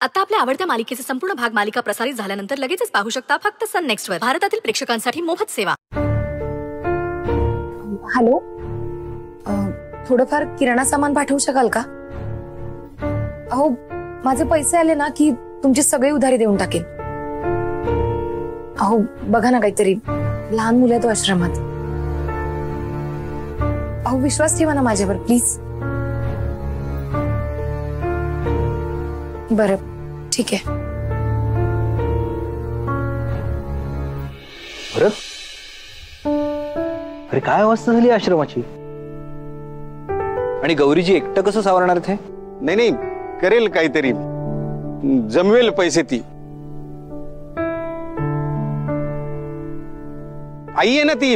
आता आपल्या आवडत्या मालिकेचे संपूर्ण भाग मालिका प्रसारित झाल्यानंतर लगेचच पाहू शकता फक्त सन नेक्स्ट वर. भारतातील प्रेक्षकांसाठी मोफत सेवा. हॅलो, थोडंफार किराणा सामान पाठवू शकाल का? अहो, माझे पैसे आले ना की तुमची सगळी उधारी देऊन टाकेन. अहो बघा ना, काहीतरी लहान मुलं तो आश्रमात. अहो विश्वास ठेवा ना माझ्यावर प्लीज. बरं ठीक आहे. अरे काय अवस्था झाली आश्रमाची. आणि गौरीजी एकटं कसं सावरणार थे? नाही नाही, करेल काहीतरी, जमवेल पैसे ती. आई आहे ना ती,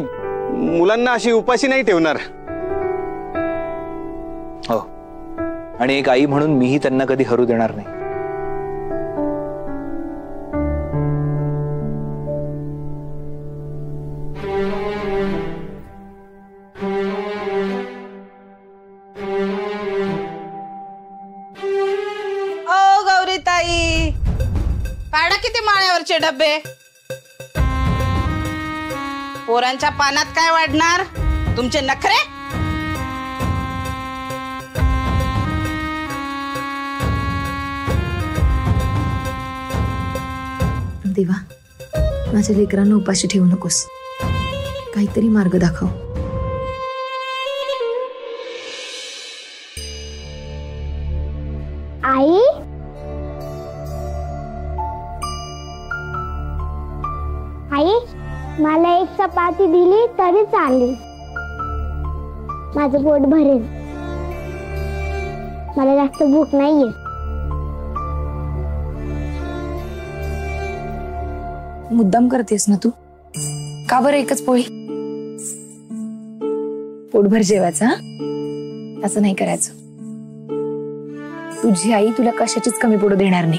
मुलांना अशी उपाशी नाही ठेवणार. हो, आणि एक आई म्हणून मीही त्यांना कधी हरू देणार नाही. ओ गौरीताई, काढा किती माळ्यावरचे डबे. पोरांच्या पानात काय वाढणार तुमचे नखरे. देवा, माझ्या लेकरांना उपाशी ठेवू नकोस. काहीतरी मार्ग दाखव. आई, आई मला एक चपाती दिली तरी चालेल. माझं पोट भरेल. मला जास्त भूक नाहीये. मुद्दाम करतेस ना तू? का बरं एकच पोळी? पोटभर जेवायचा, असं नाही करायचं. तुझी आई तुला कशाचीच कमी पडू देणार नाही.